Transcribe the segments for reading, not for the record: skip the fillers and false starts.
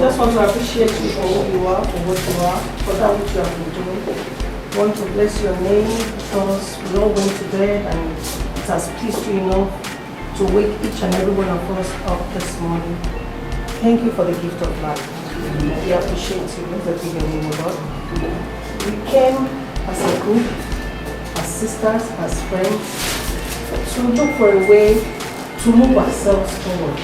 just want to appreciate you for who you are, for what you are, for that which you have been doing. I want to bless your name because we all went to bed and it has pleased you enough to wake each and every one of us up this morning. Thank you for the gift of life. We appreciate you. Let's give your name, Lord. We came as a group, as sisters, as friends, to look for a way to move ourselves forward.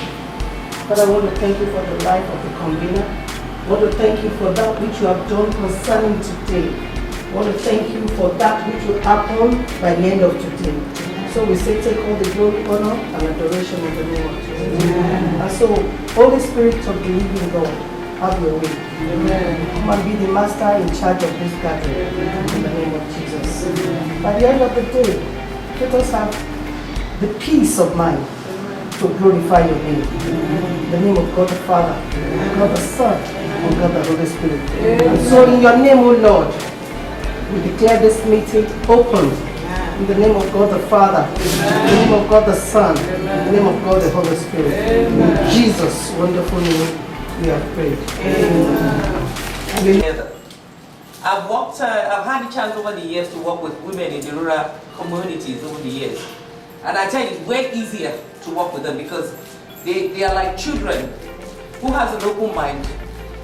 But I want to thank you for the life of the convener. I want to thank you for that which you have done concerning today. I want to thank you for that which will happen by the end of today. So we say take all the glory, honor, and adoration in the name of Jesus. And so, Holy Spirit of the living God, have your way. Come and be the master in charge of this gathering in the name of Jesus. By the end of the day, let us have the peace of mind to glorify your name. In the name of God the Father, God the Son, and God the Holy Spirit. And so in your name, O Lord, we declare this meeting open. In the name of God the Father, in the name of God the Son, in the name of God the Holy Spirit. In Jesus' wonderful name, we have prayed. Amen. I've had the chance over the years to work with women in the rural communities over the years. And I tell you, it's way easier to work with them because they are like children who has an open mind.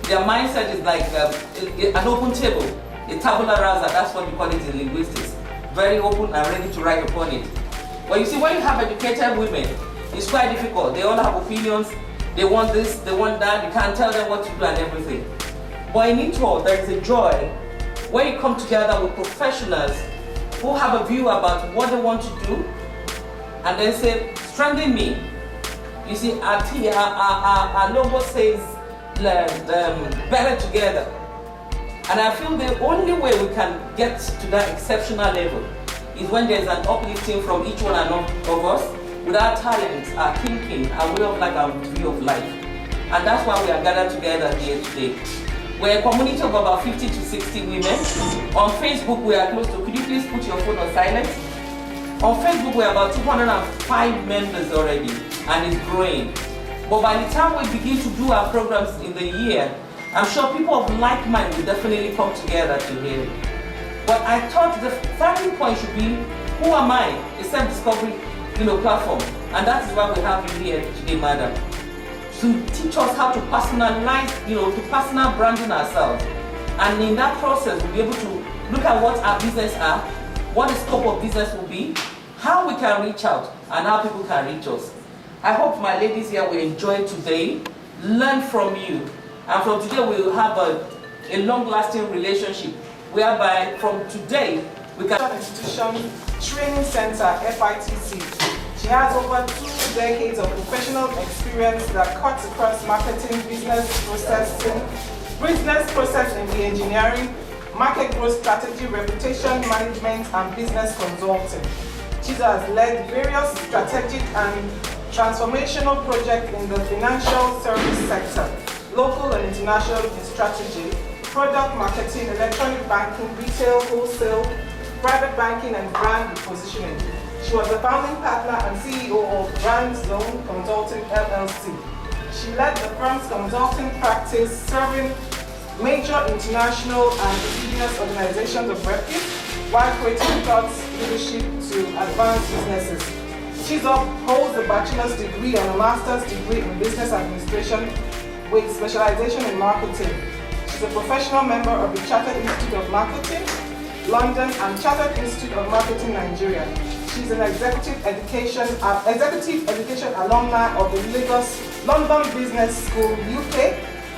Their mindset is like an open table, a tabula rasa, that's what we call it in linguistics. Very open and ready to write upon it. But you see, when you have educated women, it's quite difficult. They all have opinions, they want this, they want that, you can't tell them what to do and everything. But in it all, there is a joy when you come together with professionals who have a view about what they want to do, and then say, strengthen me. You see, our logo says, better together. And I feel the only way we can get to that exceptional level is when there's an uplifting from each one of us with our talents, our thinking, our way of life, our view of life. And that's why we are gathered together here today. We're a community of about 50 to 60 women. On Facebook, we are close to, could you please put your phone on silent? On Facebook, we're about 205 members already, and it's growing. But by the time we begin to do our programs in the year, I'm sure people of like mind will definitely come together to hear it. But I thought the starting point should be, who am I? A self-discovery, platform. And that is why we have you here today, madam. To teach us how to personalize, to personal branding ourselves. And in that process, we'll be able to look at what our business are, what the scope of business will be, how we can reach out, and how people can reach us. I hope my ladies here will enjoy today, learn from you, and from today we will have a long-lasting relationship, whereby from today we can... Institution Training Center, FITC. She has over 2 decades of professional experience that cuts across marketing, business process engineering, market growth strategy, reputation management, and business consulting. She has led various strategic and transformational projects in the financial service sector, local and international strategy, product marketing, electronic banking, retail, wholesale, private banking, and brand repositioning. She was the founding partner and CEO of Brand Zone Consulting LLC. She led the firm's consulting practice, serving major international and indigenous organizations of repute, while creating thought leadership to advance businesses. She holds a bachelor's degree and a master's degree in business administration with specialization in marketing. She's a professional member of the Chartered Institute of Marketing, London, and Chartered Institute of Marketing, Nigeria. She's an executive education alumni of the London Business School, UK,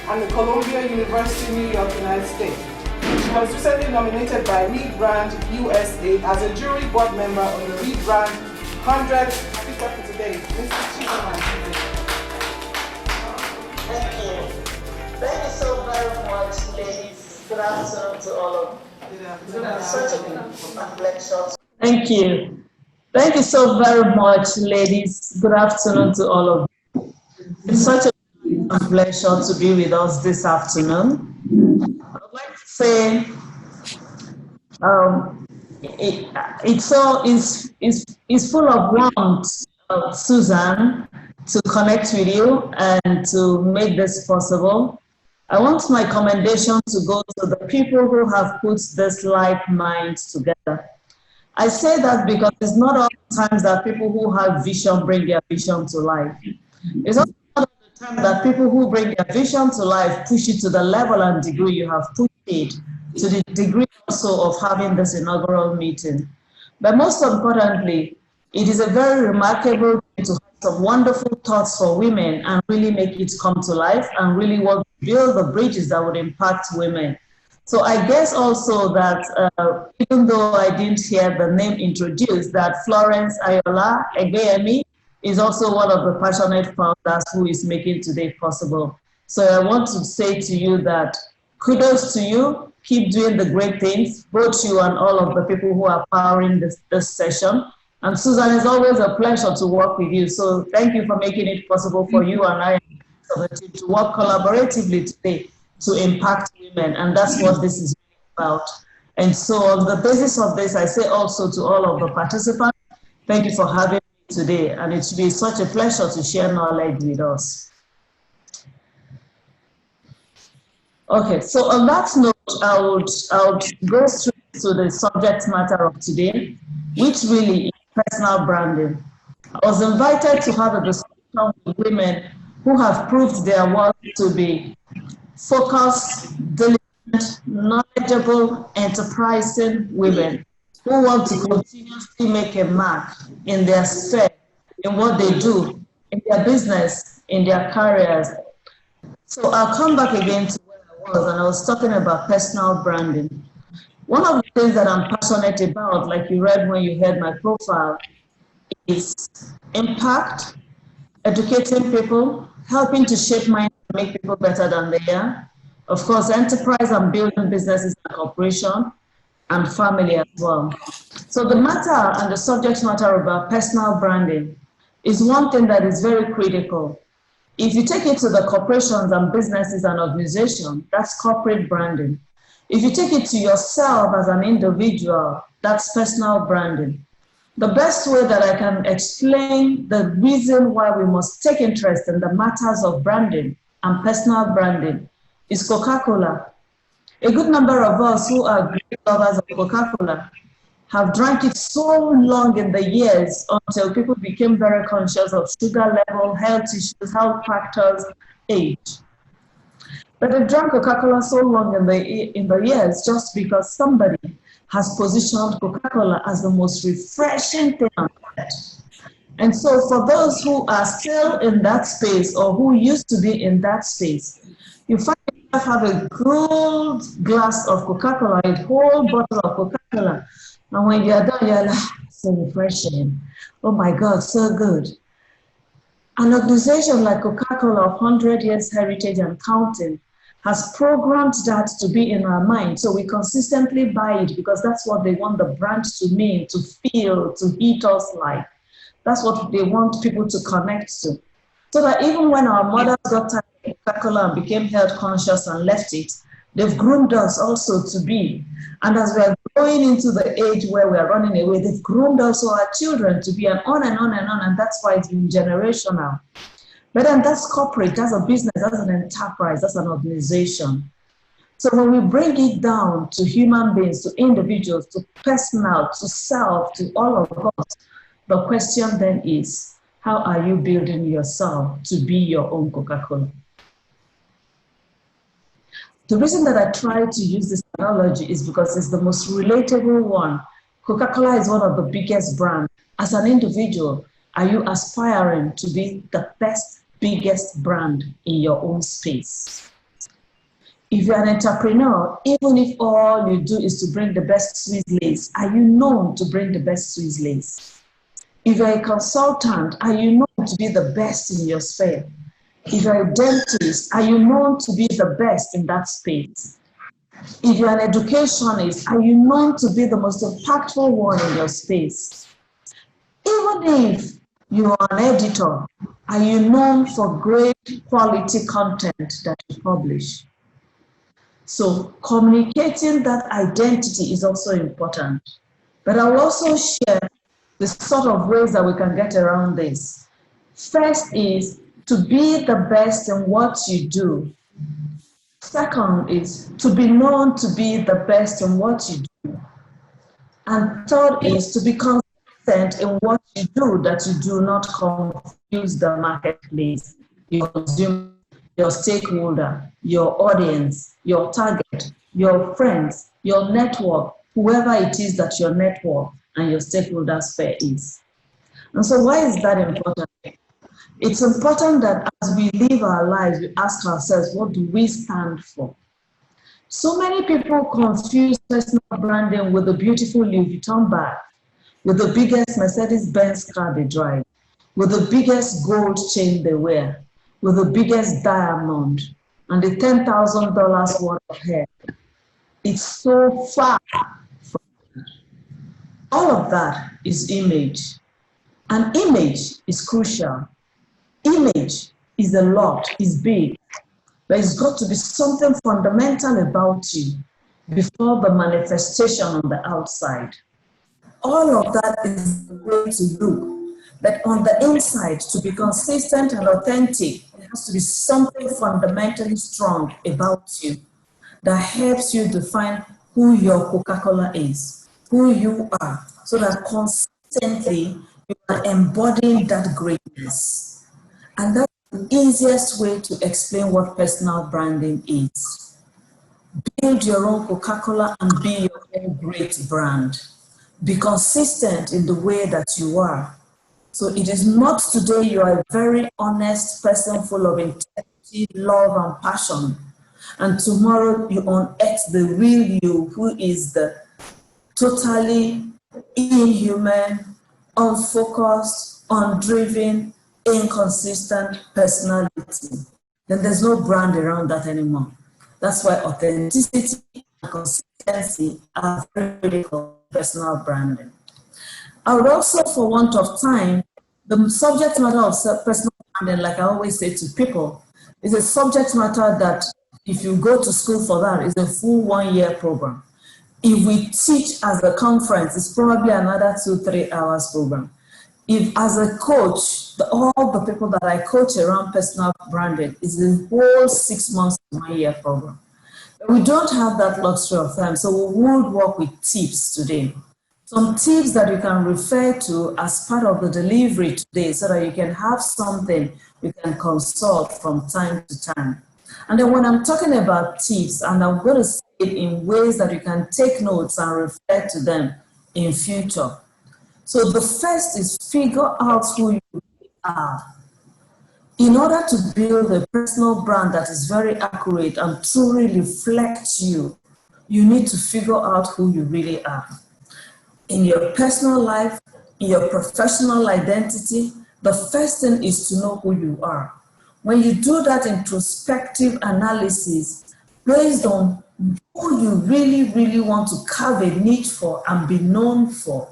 and the Columbia University, New York, United States. She was recently nominated by Reed Brand USA as a jury board member on the Reed Brand 100 speaker for today. Mr. Chief. Thank you. Thank you so very much, ladies. Good afternoon to all of you. Such a reflection. Thank you. Thank you so very much, ladies. Good afternoon to all of you. It's such a pleasure to be with us this afternoon. I would like to say it's full of warmth, Susan, to connect with you and to make this possible. I want my commendation to go to the people who have put this like minds together. I say that because it's not all the times that people who have vision bring their vision to life. It's also not all the time that people who bring their vision to life push it to the level and degree you have pushed it, to the degree also of having this inaugural meeting. But most importantly, it is a very remarkable thing to have some wonderful thoughts for women and really make it come to life and really want to build the bridges that would impact women. So I guess also that even though I didn't hear the name introduced, that Florence Ayola Egeyemi is also one of the passionate founders who is making today possible. So I want to say to you that kudos to you, keep doing the great things, both you and all of the people who are powering this session. And Susan, it's always a pleasure to work with you. So thank you for making it possible for you and I to work collaboratively today to impact women. And that's what this is about. And so on the basis of this, I say also to all of the participants, thank you for having me today. And it should be such a pleasure to share knowledge with us. Okay, so on that note, I would go straight to the subject matter of today, which really is personal branding. I was invited to have a discussion with women who have proved their worth to be focused, diligent, knowledgeable, enterprising women who want to continuously make a mark in their sphere, in what they do, in their business, in their careers. So I'll come back again to where I was, and I was talking about personal branding. One of the things that I'm passionate about, like you read when you heard my profile, is impact, educating people, helping to shape minds and make people better than they are. Of course, enterprise and building businesses and corporation, and family as well. So the matter and the subject matter about personal branding is one thing that is very critical. If you take it to the corporations and businesses and organizations, that's corporate branding. If you take it to yourself as an individual, that's personal branding. The best way that I can explain the reason why we must take interest in the matters of branding and personal branding is Coca-Cola. A good number of us who are great lovers of Coca-Cola have drank it so long in the years until people became very conscious of sugar level, health issues, health factors, age. But they drank Coca-Cola so long in the years just because somebody has positioned Coca-Cola as the most refreshing thing on earth. And so for those who are still in that space or who used to be in that space, you find yourself have a good glass of Coca-Cola, a whole bottle of Coca-Cola. And when you're done, you're like, so refreshing. Oh my God, so good. An organization like Coca-Cola of 100 years heritage and counting has programmed that to be in our mind. So we consistently buy it because that's what they want the brand to mean, to feel, to hit us like. That's what they want people to connect to. So that even when our mothers got tired of Coca-Cola and became health conscious and left it, they've groomed us also to be. And as we are growing into the age where we are running away, they've groomed also our children to be, and on and on and on. And that's why it's been generational. But then that's corporate, that's a business, that's an enterprise, that's an organization. So when we bring it down to human beings, to individuals, to personal, to self, to all of us, the question then is, how are you building yourself to be your own Coca-Cola? The reason that I try to use this analogy is because it's the most relatable one. Coca-Cola is one of the biggest brands. As an individual, are you aspiring to be the best, biggest brand in your own space? If you're an entrepreneur, even if all you do is to bring the best Swiss lace, are you known to bring the best Swiss lace? If you're a consultant, are you known to be the best in your sphere? If you're a dentist, are you known to be the best in that space? If you're an educationist, are you known to be the most impactful one in your space? Even if you're an editor, are you known for great quality content that you publish? So communicating that identity is also important. But I will also share the sort of ways that we can get around this. First is to be the best in what you do. Second is to be known to be the best in what you do. And third is to be consistent in what you do, that you do not confuse the marketplace, your consumer, your stakeholder, your audience, your target, your friends, your network, whoever it is that your network and your stakeholder sphere is. And so why is that important? It's important that as we live our lives, we ask ourselves, what do we stand for? So many people confuse personal branding with a beautiful Louis Vuitton bag, with the biggest Mercedes-Benz car they drive, with the biggest gold chain they wear, with the biggest diamond, and the $10,000 worth of hair. It's so far from that. All of that is image. And image is crucial. Image is a lot, is big. There's got to be something fundamental about you before the manifestation on the outside. All of that is the way to look. But on the inside, to be consistent and authentic, there has to be something fundamentally strong about you that helps you define who your Coca-Cola is, who you are, so that consistently you are embodying that greatness. And that's the easiest way to explain what personal branding is. Build your own Coca-Cola and be your own great brand. Be consistent in the way that you are. So it is not today you are a very honest person full of integrity, love, and passion. And tomorrow you unearth the real you, who is the totally inhuman, unfocused, undriven, inconsistent personality. Then there's no brand around that anymore. That's why authenticity and consistency are very critical personal branding. I would also, for want of time, the subject matter of personal branding, like I always say to people, is a subject matter that if you go to school for that, is a full 1-year program. If we teach as a conference, it's probably another 2-3 hours program. If as a coach, all the people that I coach around personal branding is a whole 6 months to 1-year program. But we don't have that luxury of time, so we would work with tips today. Some tips that you can refer to as part of the delivery today so that you can have something you can consult from time to time. And then when I'm talking about tips, and I'm going to say it in ways that you can take notes and refer to them in future. So the first is figure out who you are. In order to build a personal brand that is very accurate and truly reflects you, you need to figure out who you really are. In your personal life, in your professional identity, the first thing is to know who you are. When you do that introspective analysis based on who you really want to carve a niche for and be known for,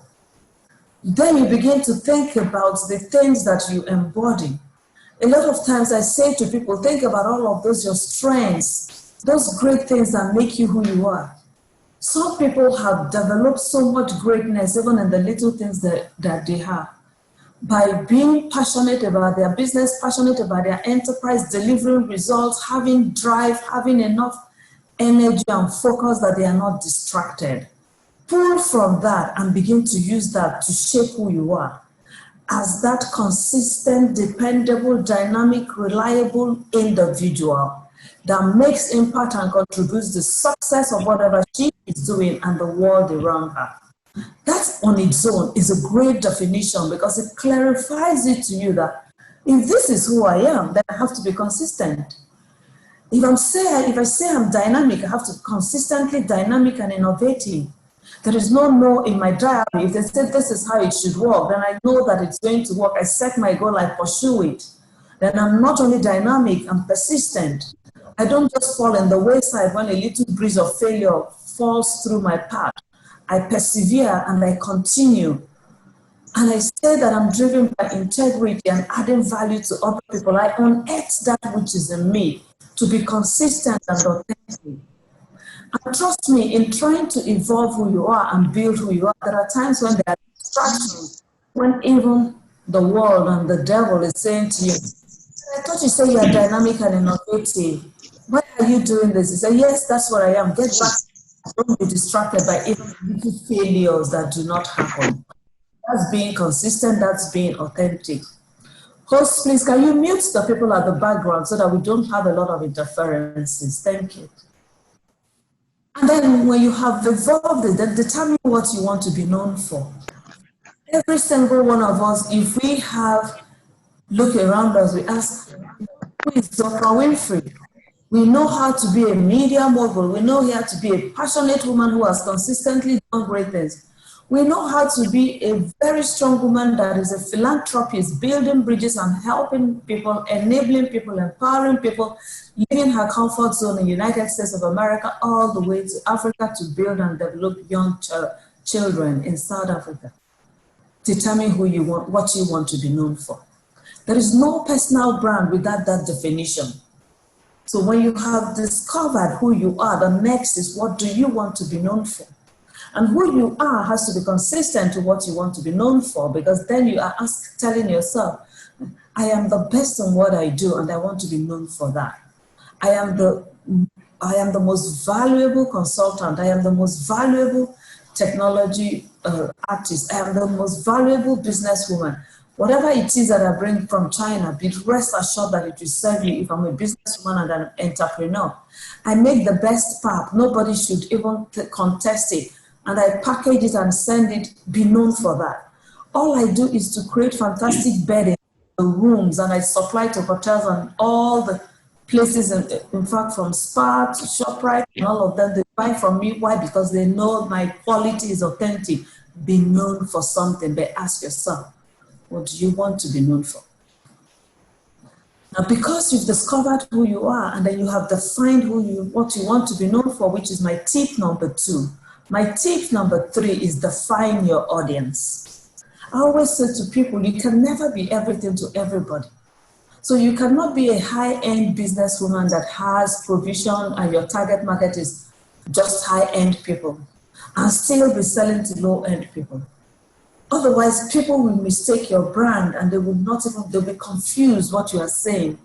then you begin to think about the things that you embody. A lot of times I say to people, think about all of those, your strengths, those great things that make you who you are. Some people have developed so much greatness even in the little things that they have. By being passionate about their business, passionate about their enterprise, delivering results, having drive, having enough energy and focus that they are not distracted. Pull from that and begin to use that to shape who you are as that consistent, dependable, dynamic, reliable individual that makes impact and contributes to the success of whatever she is doing and the world around her. That on its own is a great definition because it clarifies it to you that if this is who I am, then I have to be consistent. If I say I'm dynamic, I have to be consistently dynamic and innovative. There is no in my diary. If they say this is how it should work, then I know that it's going to work. I set my goal, I pursue it. Then I'm not only dynamic, I'm persistent. I don't just fall in the wayside when a little breeze of failure falls through my path. I persevere and I continue. And I say that I'm driven by integrity and adding value to other people. I unearth that which is in me to be consistent and authentic. And trust me, in trying to evolve who you are and build who you are, there are times when there are distractions, when even the world and the devil is saying to you, I thought you said you are dynamic and innovative. why are you doing this? You say, yes, that's what I am. Get back. Don't be distracted by even little failures that do not happen. That's being consistent, that's being authentic. Host, please, can you mute the people at the background so that we don't have a lot of interferences? Thank you. And then when you have evolved it, then determine what you want to be known for. Every single one of us, if we have look around us, we ask, who is Dr. Winfrey? We know how to be a media mogul. We know how to be a passionate woman who has consistently done great things. We know how to be a very strong woman that is a philanthropist, building bridges and helping people, enabling people, empowering people, leaving her comfort zone in the United States of America all the way to Africa to build and develop young children in South Africa. Determine who you want, what you want to be known for. There is no personal brand without that definition. So when you have discovered who you are, the next is what do you want to be known for? And who you are has to be consistent to what you want to be known for, because then you are telling yourself, I am the best in what I do and I want to be known for that. I am the most valuable consultant. I am the most valuable technology artist. I am the most valuable businesswoman. Whatever it is that I bring from China, be rest assured that it will serve you if I'm a businesswoman and an entrepreneur. I make the best pap. Nobody should even contest it. And I package it and send it, be known for that. All I do is to create fantastic bedding, the rooms, and I supply to hotels and all the places, in fact, from Spa to ShopRite, and all of them, they buy from me. Why? Because they know my quality is authentic. Be known for something, but ask yourself, what do you want to be known for? Now, because you've discovered who you are and then you have defined what you want to be known for, which is my tip number 2. My tip number 3 is define your audience. I always say to people, you can never be everything to everybody. So you cannot be a high-end businesswoman that has provision and your target market is just high-end people and still be selling to low-end people. Otherwise, people will mistake your brand and they'll be confused what you are saying.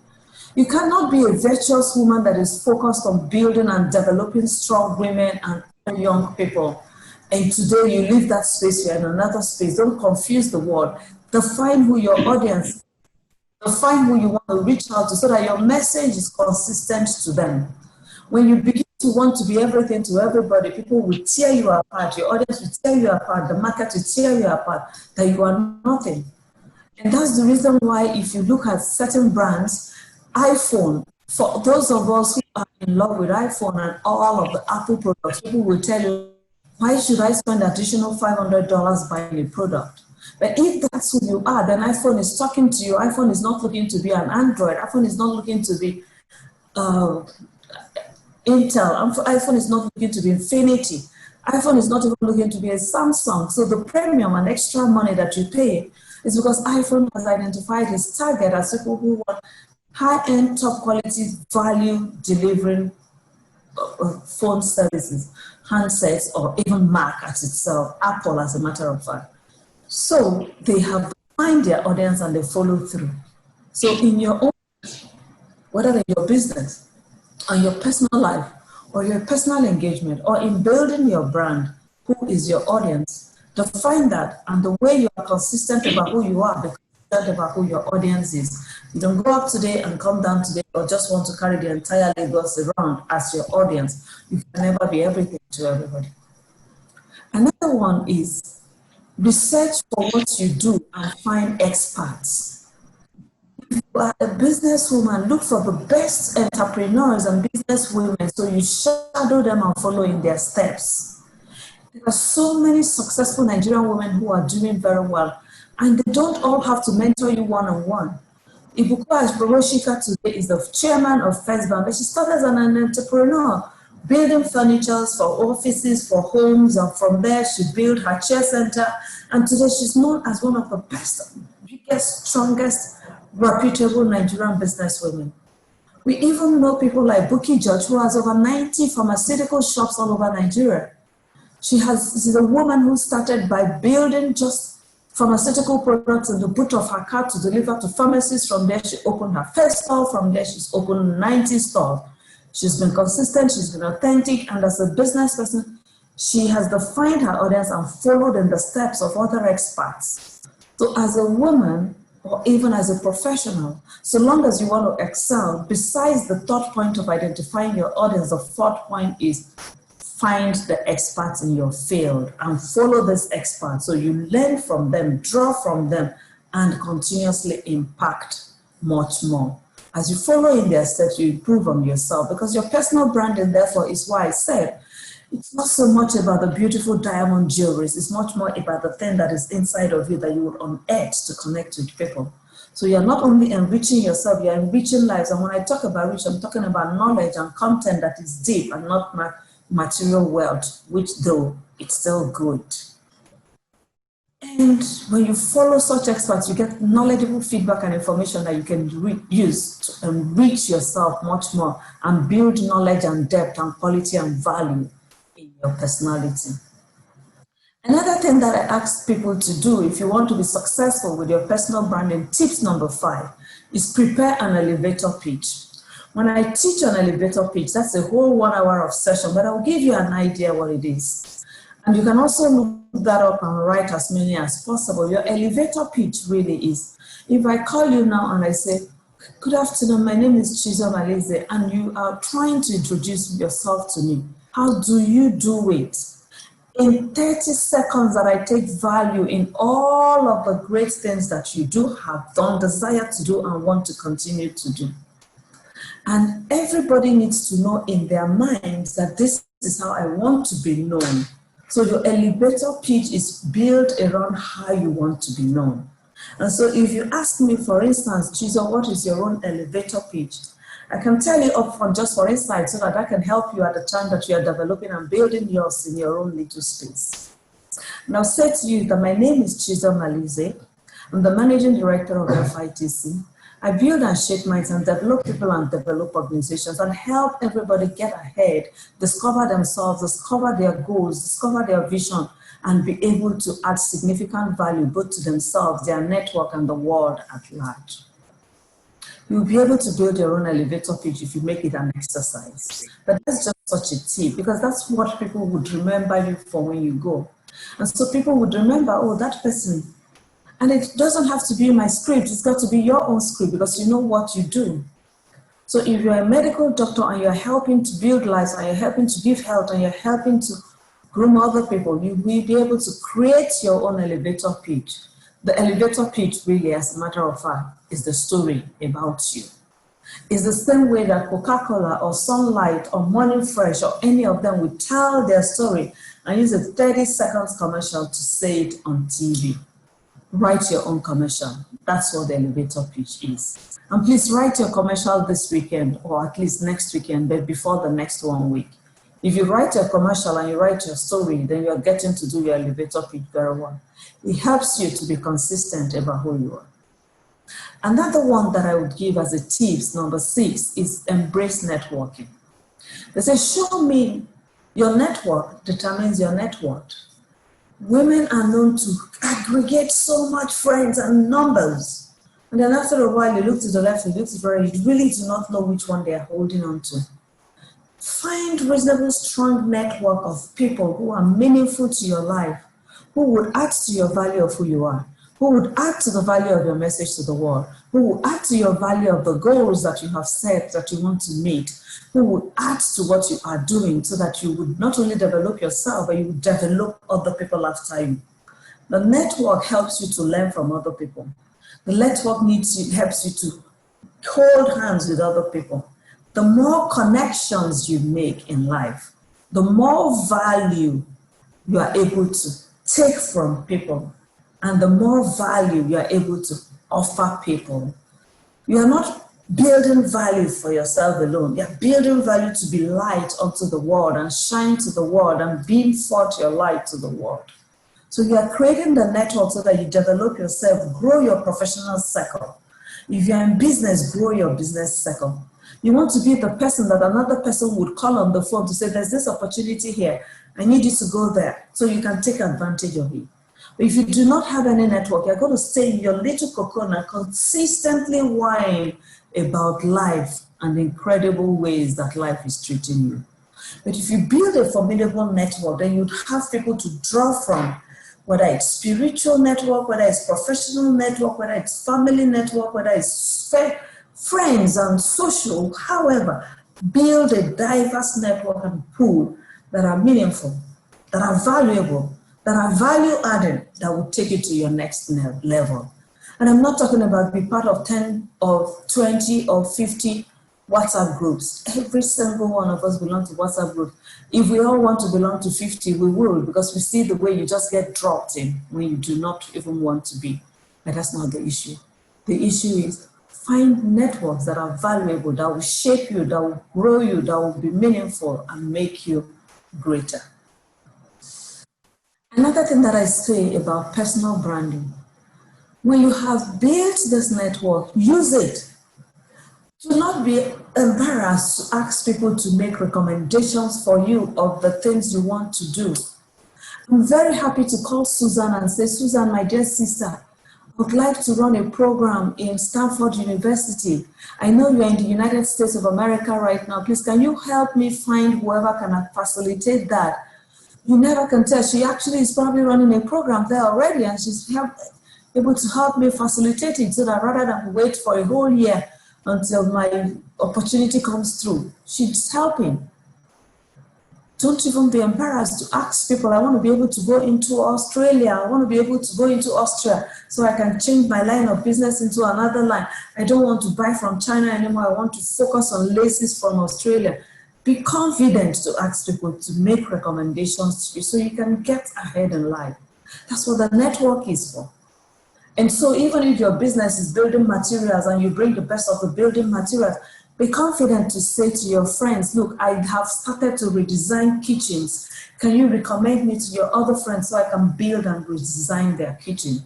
You cannot be a virtuous woman that is focused on building and developing strong women and young people. And today you leave that space, you're in another space. Don't confuse the word. Define who your audience is. Define who you want to reach out to so that your message is consistent to them. When you begin to want to be everything to everybody, people will tear you apart. Your audience will tear you apart. The market will tear you apart, that you are nothing. And that's the reason why if you look at certain brands, iPhone, for those of us who are in love with iPhone and all of the Apple products, people will tell you, why should I spend additional $500 buying a product? But if that's who you are, then iPhone is talking to you. iPhone is not looking to be an Android. iPhone is not looking to be Intel. iPhone is not looking to be Infinity. iPhone is not even looking to be a Samsung. So the premium and extra money that you pay is because iPhone has identified its target as people who want high-end, top-quality, value-delivering phone services, handsets, or even Mac as itself, Apple as a matter of fact. So they have defined their audience and they follow through. So in your own, whether in your business, or your personal life, or your personal engagement, or in building your brand, who is your audience? Define that, and the way you are consistent about who you are, be consistent about who your audience is. You don't go up today and come down today, or just want to carry the entire Lagos around as your audience. You can never be everything to everybody. Another one is research for what you do and find experts. If you are a businesswoman, look for the best entrepreneurs and businesswomen so you shadow them and follow in their steps. There are so many successful Nigerian women who are doing very well, and they don't all have to mentor you one-on-one. Ibuko Ashboroshika today is the chairman of First Bank, but she started as an entrepreneur, building furniture for offices, for homes, and from there she built her chair center, and today she's known as one of the best, biggest, strongest, reputable Nigerian businesswomen. We even know people like Buki George, who has over 90 pharmaceutical shops all over Nigeria. She's a woman who started by building just pharmaceutical products in the boot of her car to deliver to pharmacies. From there, she opened her first store. From there, she's opened 90 stores. She's been consistent, she's been authentic, and as a business person, she has defined her audience and followed in the steps of other experts. So as a woman, or even as a professional, so long as you want to excel, besides the third point of identifying your audience, the fourth point is find the experts in your field and follow these experts. So you learn from them, draw from them, and continuously impact much more. As you follow in their steps, you improve on yourself, because your personal branding, therefore, is why I said it's not so much about the beautiful diamond jewelries. It's much more about the thing that is inside of you that you would unearth to connect with people. So you're not only enriching yourself, you're enriching lives. And when I talk about rich, I'm talking about knowledge and content that is deep and not material wealth, which though it's still good. And when you follow such experts, you get knowledgeable feedback and information that you can use to enrich yourself much more and build knowledge and depth and quality and value in your personality. Another thing that I ask people to do if you want to be successful with your personal branding, tips number 5, is prepare an elevator pitch. When I teach an elevator pitch, that's a whole 1 hour of session, but I'll give you an idea what it is. And you can also look that up and write as many as possible. Your elevator pitch really is, if I call you now and I say, good afternoon, my name is Chizo Malize, and you are trying to introduce yourself to me. How do you do it? In 30 seconds that I take value in all of the great things that you do, have done, desire to do, and want to continue to do. And everybody needs to know in their minds that this is how I want to be known. So your elevator pitch is built around how you want to be known. And so if you ask me, for instance, Chizo, what is your own elevator pitch? I can tell you upfront just for insight so that I can help you at the time that you are developing and building yours in your own little space. And I'll say to you that my name is Chizo Malize. I'm the managing director of FITC. I build and shape minds and develop people and develop organizations and help everybody get ahead, discover themselves, discover their goals, discover their vision, and be able to add significant value both to themselves, their network, and the world at large. You'll be able to build your own elevator pitch if you make it an exercise. But that's just such a tip, because that's what people would remember you for when you go. And so people would remember, oh, that person. And it doesn't have to be my script, it's got to be your own script because you know what you do. So if you're a medical doctor and you're helping to build lives and you're helping to give health and you're helping to groom other people, you will be able to create your own elevator pitch. The elevator pitch really, as a matter of fact, is the story about you. It's the same way that Coca-Cola or Sunlight or Morning Fresh or any of them will tell their story and use a 30 seconds commercial to say it on TV. Write your own commercial. That's what the elevator pitch is. And please write your commercial this weekend or at least next weekend, but before the next 1 week. If you write your commercial and you write your story, then you're getting to do your elevator pitch very well. It helps you to be consistent about who you are. Another one that I would give as a tips, number 6, is embrace networking. They say, show me your network determines your net worth. Women are known to aggregate so much friends and numbers. And then after a while, you look to the left, you look to the right, you really do not know which one they are holding on to. Find reasonable, strong network of people who are meaningful to your life, who would add to your value of who you are, who would add to the value of your message to the world, who will add to your value of the goals that you have set that you want to meet, who would add to what you are doing so that you would not only develop yourself, but you would develop other people after you. The network helps you to learn from other people. The network helps you to hold hands with other people. The more connections you make in life, the more value you are able to take from people, and the more value you are able to offer people. You are not building value for yourself alone. You're building value to be light unto the world and shine to the world and beam forth your light to the world. So you are creating the network so that you develop yourself, grow your professional circle. If you're in business, grow your business circle. You want to be the person that another person would call on the phone to say, there's this opportunity here. I need you to go there so you can take advantage of it. But if you do not have any network, you're going to stay in your little cocoon and consistently whine about life and the incredible ways that life is treating you. But if you build a formidable network, then you'd have people to draw from, whether it's spiritual network, whether it's professional network, whether it's family network, whether it's friends and social, however, build a diverse network and pool that are meaningful, that are valuable, that are value-added, that will take you to your next level. And I'm not talking about be part of 10 or 20 or 50 WhatsApp groups. Every single one of us belong to WhatsApp groups. If we all want to belong to 50, we will, because we see the way you just get dropped in when you do not even want to be. But that's not the issue. The issue is find networks that are valuable, that will shape you, that will grow you, that will be meaningful and make you greater. Another thing that I say about personal branding, when you have built this network, use it. Do not be embarrassed to ask people to make recommendations for you of the things you want to do. I'm very happy to call Susan and say, Susan, my dear sister, I would like to run a program in Stanford University. I know you're in the United States of America right now. Please, can you help me find whoever can facilitate that? You never can tell. She actually is probably running a program there already, and she's able to help me facilitate it so that rather than wait for a whole year until my opportunity comes through, she's helping. Don't even be embarrassed to ask people, I want to be able to go into Australia, I want to be able to go into Austria so I can change my line of business into another line. I don't want to buy from China anymore, I want to focus on laces from Australia. Be confident to ask people to make recommendations to you so you can get ahead in life. That's what the network is for. And so even if your business is building materials and you bring the best of the building materials, be confident to say to your friends, look, I have started to redesign kitchens. Can you recommend me to your other friends so I can build and redesign their kitchen?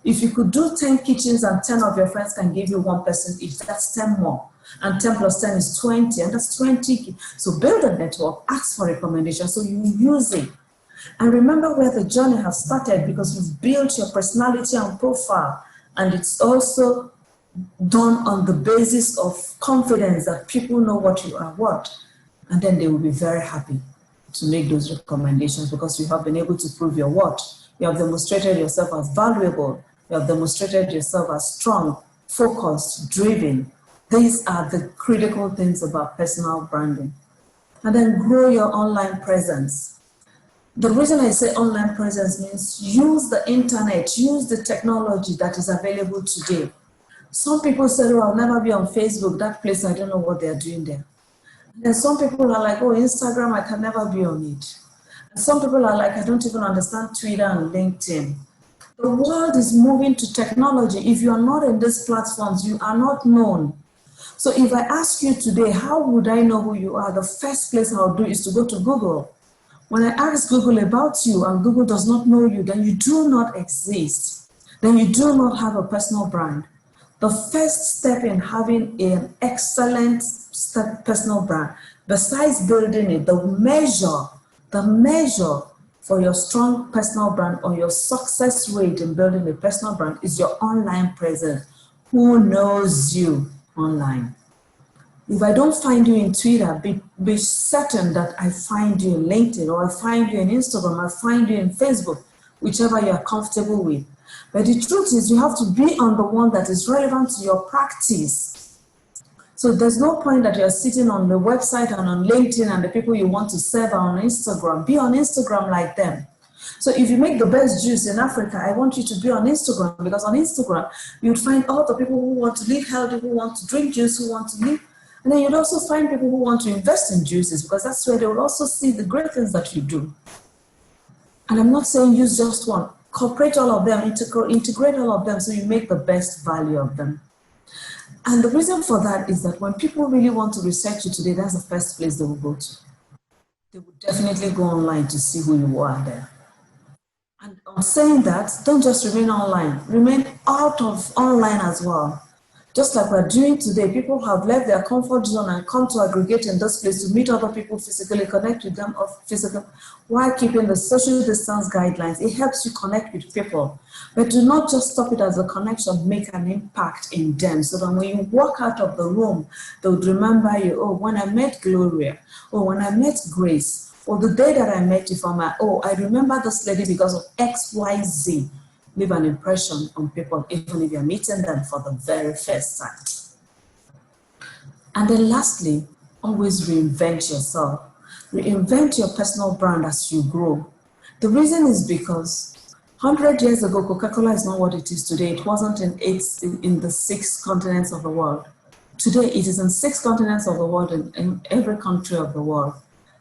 If you could do 10 kitchens and 10 of your friends can give you 1% each, that's 10 more. And 10 plus 10 is 20, and that's 20. So build a network, ask for recommendations so you use it. And remember where the journey has started, because you've built your personality and profile, and it's also done on the basis of confidence that people know what you are worth, and then they will be very happy to make those recommendations because you have been able to prove your worth. You have demonstrated yourself as valuable. You have demonstrated yourself as strong, focused, driven. These are the critical things about personal branding. And then grow your online presence. The reason I say online presence means use the internet, use the technology that is available today. Some people say, oh, I'll never be on Facebook, that place, I don't know what they're doing there. And some people are like, oh, Instagram, I can never be on it. And some people are like, I don't even understand Twitter and LinkedIn. The world is moving to technology. If you are not in these platforms, you are not known. So if I ask you today, how would I know who you are? The first place I'll do is to go to Google. When I ask Google about you and Google does not know you, then you do not exist. Then you do not have a personal brand. The first step in having an excellent personal brand, besides building it, the measure for your strong personal brand or your success rate in building a personal brand is your online presence. Who knows you online? If I don't find you in Twitter, be certain that I find you in LinkedIn, or I find you in Instagram, I find you in Facebook, whichever you are comfortable with. But the truth is, you have to be on the one that is relevant to your practice. So there's no point that you're sitting on the website and on LinkedIn and the people you want to serve are on Instagram. Be on Instagram like them. So if you make the best juice in Africa, I want you to be on Instagram, because on Instagram, you'd find all the people who want to live healthy, who want to drink juice, who want to live. And then you'd also find people who want to invest in juices, because that's where they will also see the great things that you do. And I'm not saying use just one. Incorporate all of them, integrate all of them so you make the best value of them. And the reason for that is that when people really want to research you today, that's the first place they will go to. They will definitely go online to see who you are there. And on saying that, don't just remain online, remain out of online as well. Just like we're doing today, people have left their comfort zone and come to aggregate in this place to meet other people physically, connect with them physically, while keeping the social distance guidelines. It helps you connect with people. But do not just stop it as a connection, make an impact in them, so that when you walk out of the room, they would remember you. Oh, when I met Gloria, or when I met Grace, or the day that I met you from I remember this lady because of X, Y, Z. Leave an impression on people, even if you're meeting them for the very first time. And then lastly, always reinvent yourself. Reinvent your personal brand as you grow. The reason is because 100 years ago, Coca-Cola is not what it is today. It wasn't in the 6 continents of the world. Today, it is in 6 continents of the world, in every country of the world.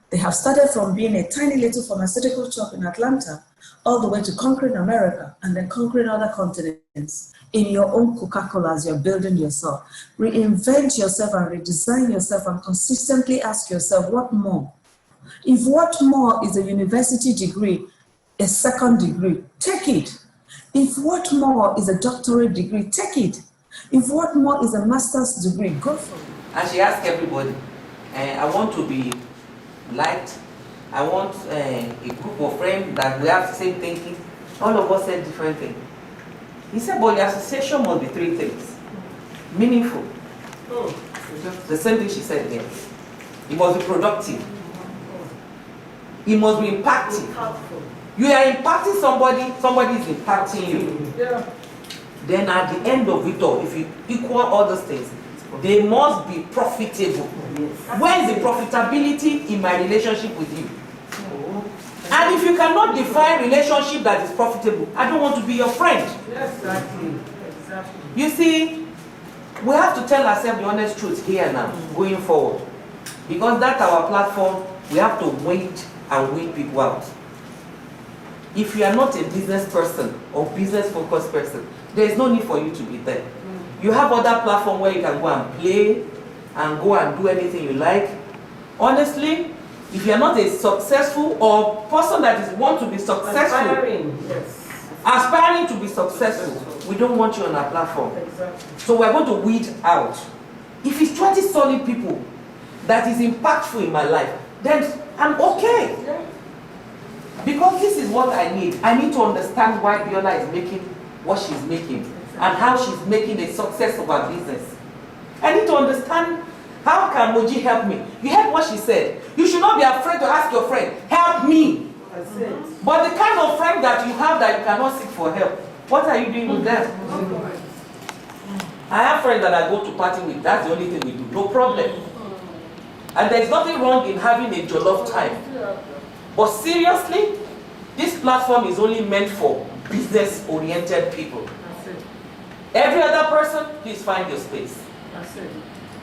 They have started from being a tiny little pharmaceutical shop in Atlanta, all the way to conquering America and then conquering other continents in your own Coca-Cola as you're building yourself. Reinvent yourself and redesign yourself and consistently ask yourself, what more? If what more is a university degree, a second degree, take it. If what more is a doctorate degree, take it. If what more is a master's degree, go for it. And she asked everybody, I want to be liked. I want a group of friends that we have the same thinking. All of us said different things. He said, but the association must be 3 things. Meaningful. The same thing she said again. It must be productive. It must be impactful. You are impacting somebody, somebody is impacting you. Yeah. Then at the end of it all, if you equal all those things, they must be profitable. Where is the profitability in my relationship with you? And if you cannot define relationship that is profitable, I don't want to be your friend. Exactly. You see, we have to tell ourselves the honest truth here now, going forward. Because that's our platform, we have to wait and weed people out. If you are not a business person or business-focused person, there is no need for you to be there. You have other platforms where you can go and play and go and do anything you like. Honestly, if you are not a successful or person that want to be successful, aspiring to be successful, we don't want you on our platform. Exactly. So we're going to weed out. If it's 20 solid people that is impactful in my life, then I'm okay. Yeah. Because this is what I need. I need to understand why Biola is making what she's making and how she's making a success of her business. I need to understand, how can Moji help me? You heard what she said. You should not be afraid to ask your friend, help me. But the kind of friend that you have that you cannot seek for help, what are you doing with them? I have friends that I go to party with, that's the only thing we do, no problem. And there's nothing wrong in having a jollof time. But seriously, this platform is only meant for business-oriented people. Every other person, please find your space.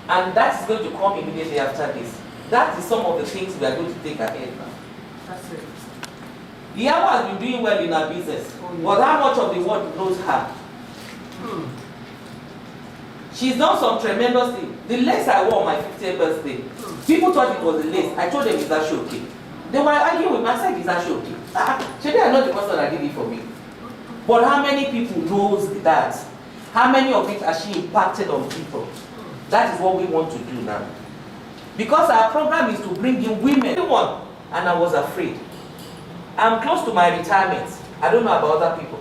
And that's going to come immediately after this. That is some of the things we are going to take ahead now. Yawa has been doing well in her business, but how much of the world knows her? She's done some tremendous things. The lace I wore on my 50th birthday, people thought it was a lace. I told them, is that okay? They were arguing with me. I said, is that okay? Should I not the person that did it for me? But how many people knows that? How many of it has she impacted on people? That is what we want to do now. Because our program is to bring in women. Everyone. And I was afraid. I'm close to my retirement. I don't know about other people.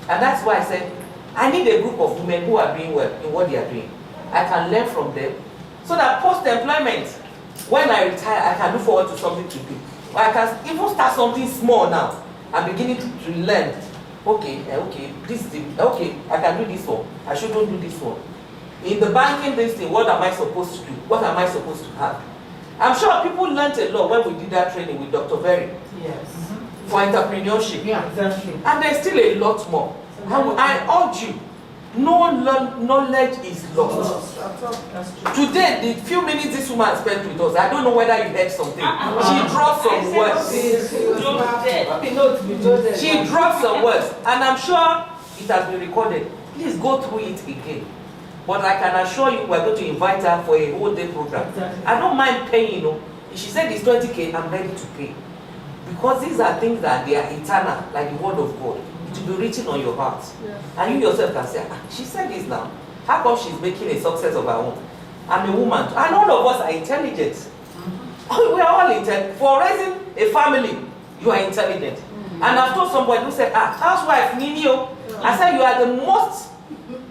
And that's why I said, I need a group of women who are doing well in what they are doing. I can learn from them. So that post-employment, when I retire, I can look forward to something to do. Or I can even start something small now. I'm beginning to learn. Okay, this thing, okay, I can do this one. I shouldn't do this one. In the banking this thing, what am I supposed to do? What am I supposed to have? I'm sure people learned a lot when we did that training with Dr. Berry. Yes. For entrepreneurship. Yeah, exactly. And there's still a lot more. I urge you, no knowledge is lost. Today, the few minutes this woman spent with us, I don't know whether you heard something. She dropped some words. She dropped some words. And I'm sure it has been recorded. Please go through it again. But I can assure you we're going to invite her for a whole day program. I don't mind paying, you know. If she said it's 20K, I'm ready to pay. Because these are things that they are eternal, like the word of God. To be written on your heart. And you yourself can say, she said this now. How come she's making a success of her own? I'm a woman, and all of us are intelligent. We are all intelligent. For raising a family, you are intelligent. And I've told somebody who said, housewife, Ninio, I said you are the most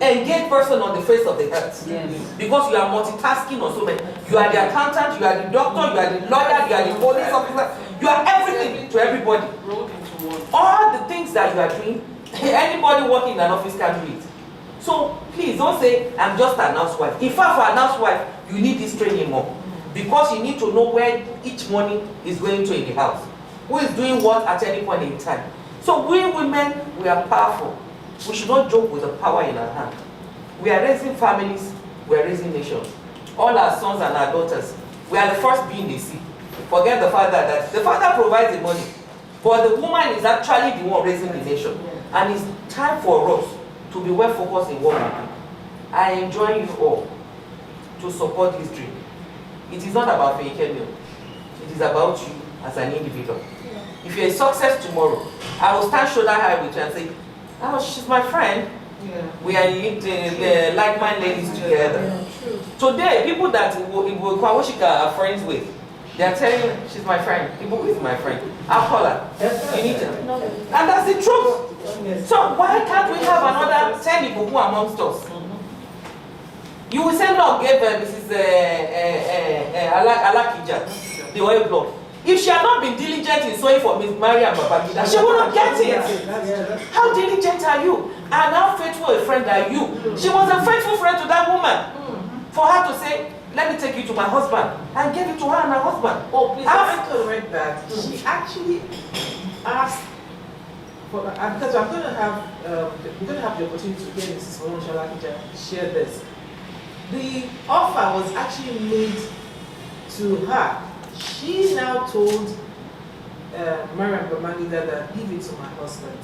engaged person on the face of the earth. Yes. Because you are multitasking on so many. You are the accountant, you are the doctor, you are the lawyer, you are the police officer, you are everything to everybody. All the things that you are doing, anybody working in an office can do it. So please don't say, I'm just an housewife. In fact, for an housewife, you need this training more. Because you need to know where each money is going to in the house. Who is doing what at any point in time. So we women, we are powerful. We should not joke with the power in our hand. We are raising families, we are raising nations. All our sons and our daughters, we are the first being they see. Forget the father, that the father provides the money, but the woman is actually the one raising the nation. And it's time for us to be well focused in what we do. I enjoin you all to support this dream. It is not about fake meal. It is about you as an individual. If you're a success tomorrow, I will stand shoulder high with you and say, oh, she's my friend. We are like-minded ladies together. Today, people that Kwawashika are friends with, they are telling me, she's my friend. People is my friend. I'll call her. You need to. And that's the truth. So why can't we have another 10 people who are amongst us? You will say, no, gave Mrs. Alakija the oil block. If she had not been diligent in sewing for Miss Maria and Babangida, she wouldn't get it. How diligent are you? And how faithful a friend are you? She was a faithful friend to that woman. For her to say, let me take you to my husband, and gave it to her and her husband. Oh, please, I correct that. She actually asked for, because I'm going to have the opportunity to hear Mrs. Shalakija share this. The offer was actually made to her. She now told Mariam Bamangida that give it to my husband.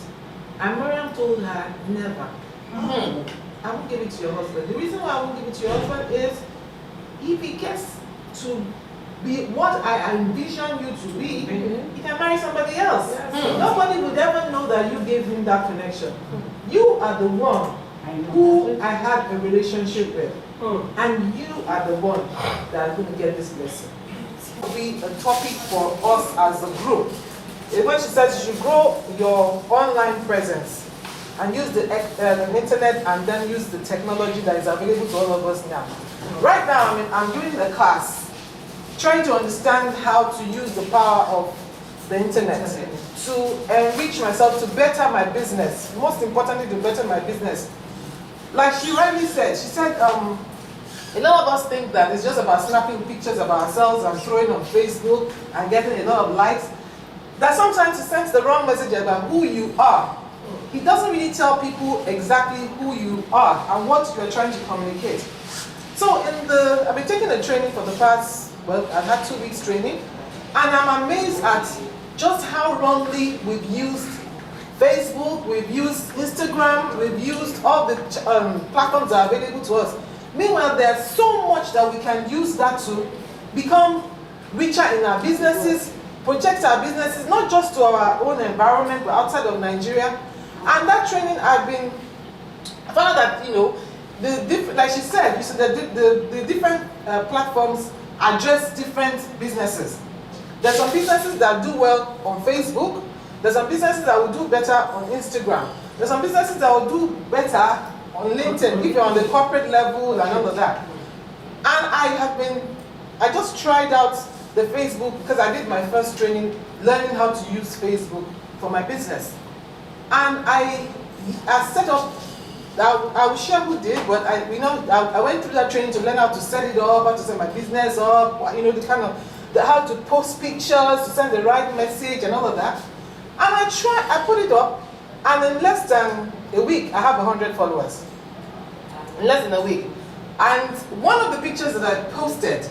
And Mariam told her, never. I won't give it to your husband. The reason why I won't give it to your husband is if he gets to be what I envision you to be, he can marry somebody else. Nobody would ever know that you gave him that connection. You are the one who I had a relationship with. And you are the one that are going to get this blessing. Be a topic for us as a group. When she says you should grow your online presence and use the internet and then use the technology that is available to all of us now. Right now, I'm doing a class trying to understand how to use the power of the internet to enrich myself, to better my business. Most importantly, to better my business. Like she rightly said, she said, a lot of us think that it's just about snapping pictures of ourselves and throwing on Facebook and getting a lot of likes. That sometimes it sends the wrong message about who you are. It doesn't really tell people exactly who you are and what you're trying to communicate. So I've been taking a training for the past, well, I've had 2 weeks training, and I'm amazed at just how wrongly we've used Facebook, we've used Instagram, we've used all the platforms that are available to us. Meanwhile, there's so much that we can use that to become richer in our businesses, project our businesses, not just to our own environment, but outside of Nigeria. And that training, I found out that, like she said, the different platforms address different businesses. There's some businesses that do well on Facebook. There's some businesses that will do better on Instagram. There's some businesses that will do better on LinkedIn, if you're on the corporate level and all of that. And I just tried out the Facebook because I did my first training learning how to use Facebook for my business. And I set up, I will share who did, but I went through that training to learn how to set it up, how to set my business up, the kind of, how to post pictures, to send the right message and all of that. And I put it up, and in less than a week, I have 100 followers. In less than a week. And one of the pictures that I posted,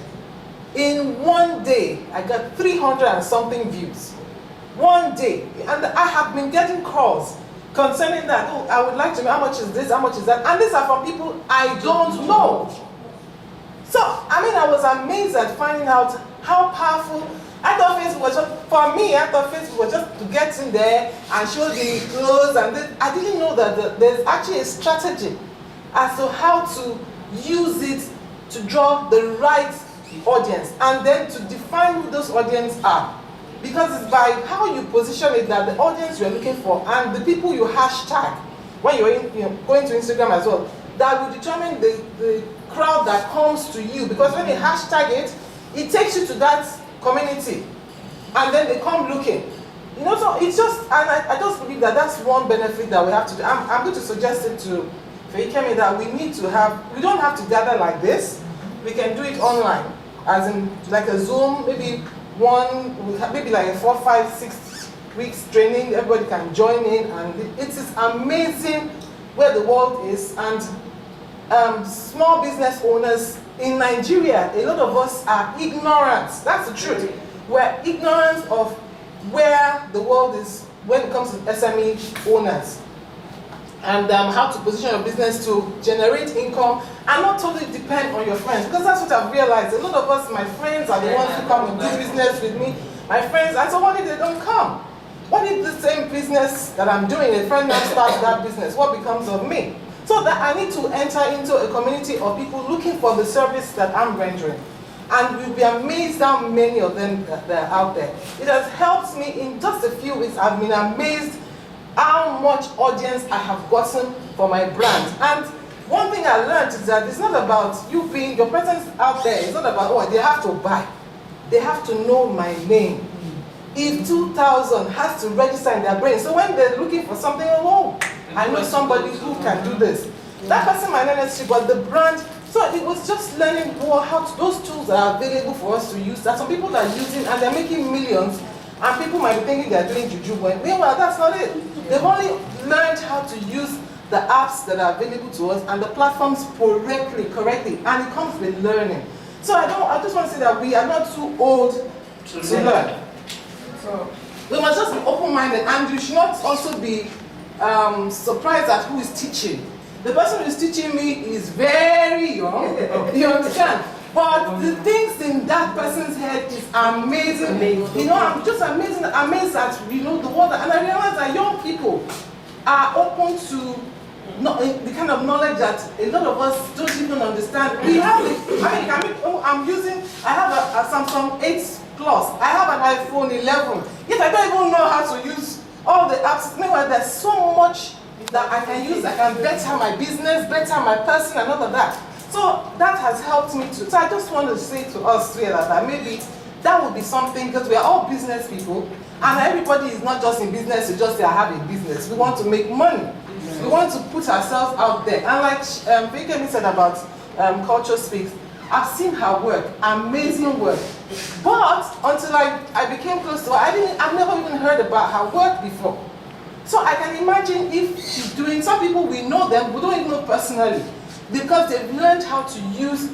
in one day, I got 300 and something views. One day. And I have been getting calls concerning that. Oh, I would like to know how much is this, how much is that. And these are from people I don't know. So, I was amazed at finding out how powerful. I thought Facebook was just, for me, I thought Facebook was just to get in there and show the clothes and this. I didn't know that there's actually a strategy as to how to use it to draw the right audience, and then to define who those audience are. Because it's by how you position it that the audience you're looking for and the people you hashtag when you're going to Instagram as well, that will determine the crowd that comes to you. Because when you hashtag it, it takes you to that community, and then they come looking. So it's just, and I just believe that that's one benefit that we have to do. I'm going to suggest it to Feikemi that we don't have to gather like this. We can do it online, as in like a Zoom, maybe like a 4, 5, 6 weeks training. Everybody can join in, and it is amazing where the world is. And small business owners in Nigeria, a lot of us are ignorant. That's the truth. We're ignorant of where the world is when it comes to SME owners, and how to position your business to generate income and not totally depend on your friends. Because that's what I've realized. A lot of us, my friends, are the ones who come and do business with me. My friends, and so what if they don't come? What if the same business that I'm doing, a friend now starts that business? What becomes of me? So that I need to enter into a community of people looking for the service that I'm rendering. And you'll be amazed how many of them that are out there. It has helped me in just a few weeks. I've been amazed how much audience I have gotten for my brand. And one thing I learned is that it's not about you being, your presence out there. It's not about, oh, they have to buy. They have to know my name. If 2,000 has to register in their brain, so when they're looking for something, oh, I know somebody who can do this. That person might not necessarily, but the brand. So it was just learning more how those tools are available for us to use. That some people are using and they're making millions, and people might be thinking they're doing juju. Meanwhile, that's not it. They've only learned how to use the apps that are available to us and the platforms correctly, and it comes with learning. So I just want to say that we are not too old to learn. So we must just be open-minded, and you should not also be surprised at who is teaching. The person who is teaching me is very young, you understand? But the things in that person's head is amazing. I'm just amazed at, the world. And I realize that young people are open to the kind of knowledge that a lot of us don't even understand. We have it. I have a Samsung 8 Plus. I have an iPhone 11. Yet I don't even know how to use all the apps. Meanwhile, there's so much that I can use. I can better my business, better my person, and all of that. So that has helped me too. So I just want to say to us here that maybe that would be something, because we are all business people, and everybody is not just in business to just say I have a business. We want to make money. We want to put ourselves out there. And like Feikemi said about Culture Speaks, I've seen her work, amazing work. But until I became close to her, I've never even heard about her work before. So I can imagine if she's doing, some people, we know them, we don't even know personally, because they've learned how to use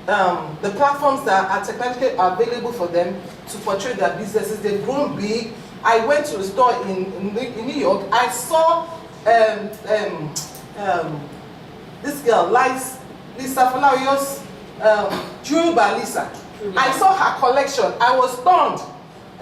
the platforms that are technologically available for them to portray their businesses. They've grown big. I went to a store in New York. I saw this girl, Lisa Falawios, Drew by Lisa. I saw her collection. I was stunned.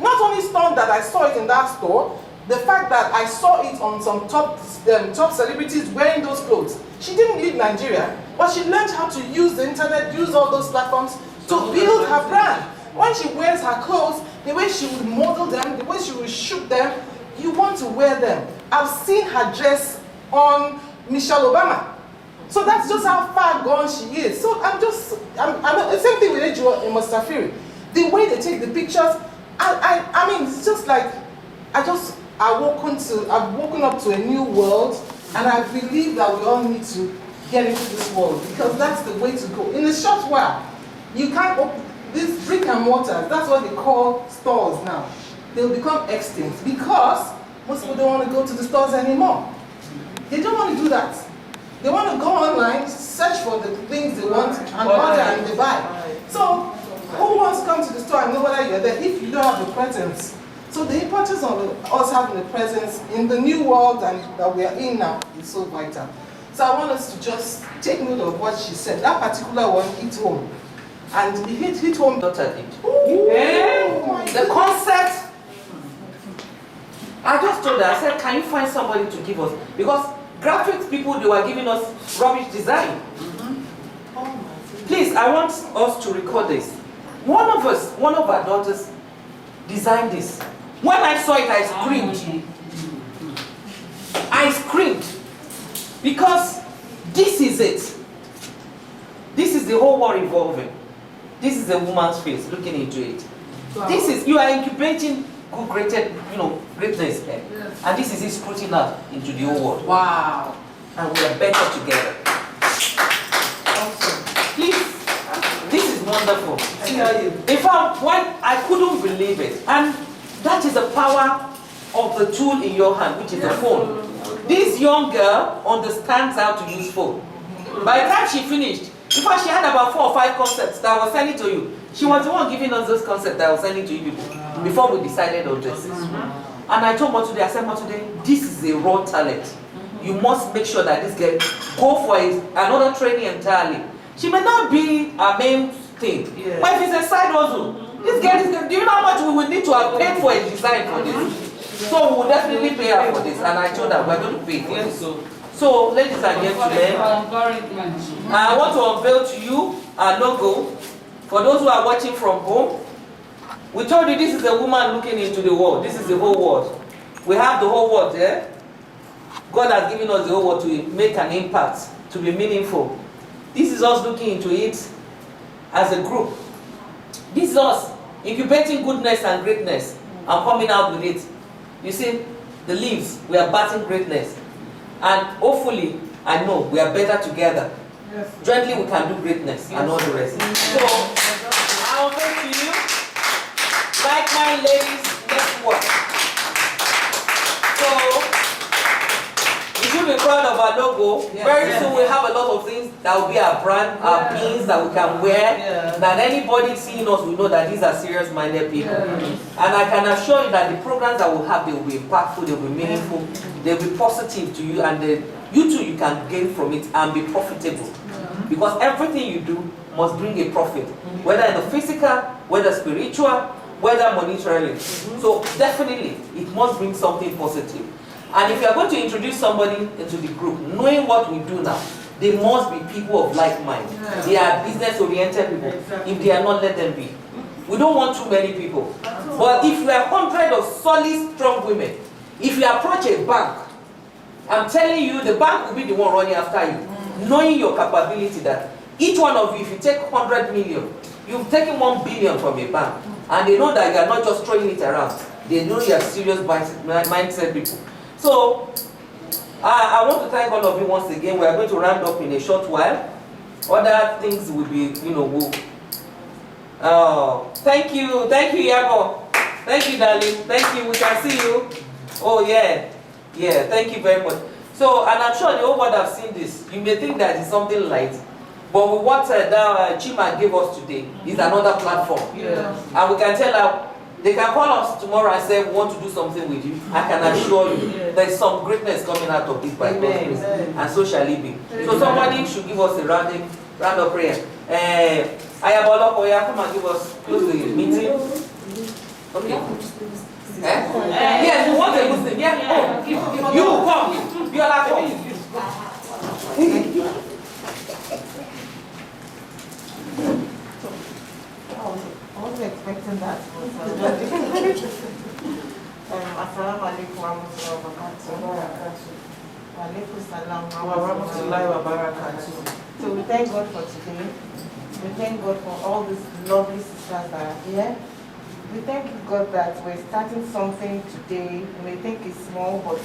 Not only stunned that I saw it in that store, the fact that I saw it on some top celebrities wearing those clothes. She didn't leave Nigeria, but she learned how to use the internet, use all those platforms to build her brand. When she wears her clothes, the way she would model them, the way she would shoot them, you want to wear them. I've seen her dress on Michelle Obama. So that's just how far gone she is. So I'm the same thing with Ejo and Mustafiri. The way they take the pictures, I mean, it's just like, I've woken up to a new world, and I believe that we all need to get into this world, because that's the way to go. In a short while, you can't open these brick and mortar, that's what they call stores now. They'll become extinct because most people don't want to go to the stores anymore. They don't want to do that. They want to go online, search for the things they want, and order and they buy. So who wants to come to the store and know whether you're there if you don't have the presence? So the importance of us having the presence in the new world that we are in now is so vital. So I want us to just take note of what she said. That particular one hit home. And it hit home. Daughter did. The concept, I just told her, I said, can you find somebody to give us? Because graphics people, they were giving us rubbish design. Please, I want us to record this. One of our daughters designed this. When I saw it, I screamed. I screamed. Because this is it. This is the whole world evolving. This is a woman's face looking into it. Wow. This is, you are incubating good, greatness here. Yes. And this is it sprouting out into the whole world. Wow. And we are better together. Awesome. Please, this is wonderful. In fact, I couldn't believe it. And that is the power of the tool in your hand, which is the phone. This young girl understands how to use phone. By the time she finished, in fact, she had about 4 or 5 concepts that I was sending to you. She was the one giving us those concepts that I was sending to you people before we decided on this. And I told Motude, I said, Motude, this is a raw talent. You must make sure that this girl go for another training entirely. She may not be our main thing, but if it's a side hustle, this girl, do you know how much we will need to have paid for a design for this? So we will definitely pay her for this, and I told her we're going to pay for this. So, ladies and gentlemen, I want to unveil to you our logo. For those who are watching from home, we told you this is a woman looking into the world. This is the whole world. We have the whole world there. God has given us the whole world to make an impact, to be meaningful. This is us looking into it as a group. This is us incubating goodness and greatness and coming out with it. You see, the leaves, we are batting greatness. And hopefully, I know, we are better together. Yes. Jointly we can do greatness and all the rest. So, I'll go to you. Like my ladies, let's work. So, you should be proud of our logo. Yes. Very soon we'll have a lot of things that will be our brand, our pins that we can wear. That anybody seeing us will know that these are serious-minded people. And I can assure you that the programs that we'll have, they will be impactful, they will be meaningful, they will be positive to you, and you too, you can gain from it and be profitable. Because everything you do must bring a profit, whether in the physical, whether spiritual, whether monetarily. So definitely, it must bring something positive. And if you are going to introduce somebody into the group, knowing what we do now, they must be people of like mind. They are business-oriented people. If they are not, let them be. We don't want too many people. But if you are 100 of solid, strong women, if you approach a bank, I'm telling you, the bank will be the one running after you, knowing your capability that each one of you, if you take 100 million, you've taken 1 billion from a bank, and they know that you are not just throwing it around. They know you are serious mindset people. So, I want to thank all of you once again. We are going to round up in a short while. Other things will be, thank you, Yabo. Thank you, darling. Thank you. We can see you. Oh yeah, thank you very much. So, and I'm sure the whole world have seen this. You may think that it's something light, but with what Chima gave us today is another platform. And we can tell her, they can call us tomorrow and say, we want to do something with you. I can assure you, there's some greatness coming out of this by God's grace, and so shall it be. So somebody should give us a round of prayer. Ayabolo Koya, come and give us, close the meeting. Okay. Yes, we want a Muslim. Yeah. You come. You are like home. I wasn't expecting that. Assalamu alaikum warahmatullahi wabarakatuh. Wa alaikum salam warahmatullahi wabarakatuh. So we thank God for today. We thank God for all these lovely sisters that are here. We thank God that we're starting something today. You may think it's small, but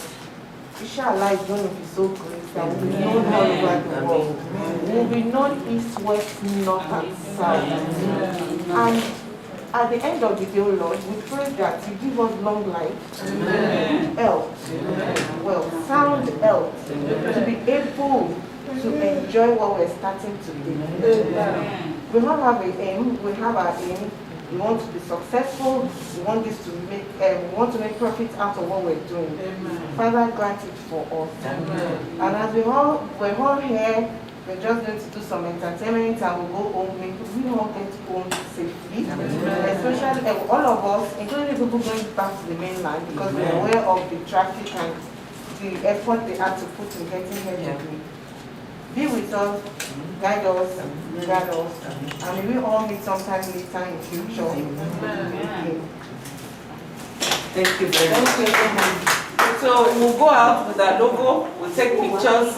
inshallah it's going to be so great that we'll be known all over the world. We'll be known east, west, north, and south. And at the end of the day, Lord, we pray that you give us long life, health, well, sound health, to be able to enjoy what we're starting today. We all have an aim. We have our aim. We want to be successful. We want this to make. We want to make profit out of what we're doing. Father, grant it for us. And as we're all here, we're just going to do some entertainment and we'll go home. We all get home safely. Especially all of us, including the people going back to the mainland, because we're aware of the traffic and the effort they had to put in getting here today. Be with us, guide us, guide us, and we will all meet sometime later in future. Okay. Thank you very much. Thank you. So we'll go out with our logo, we'll take pictures,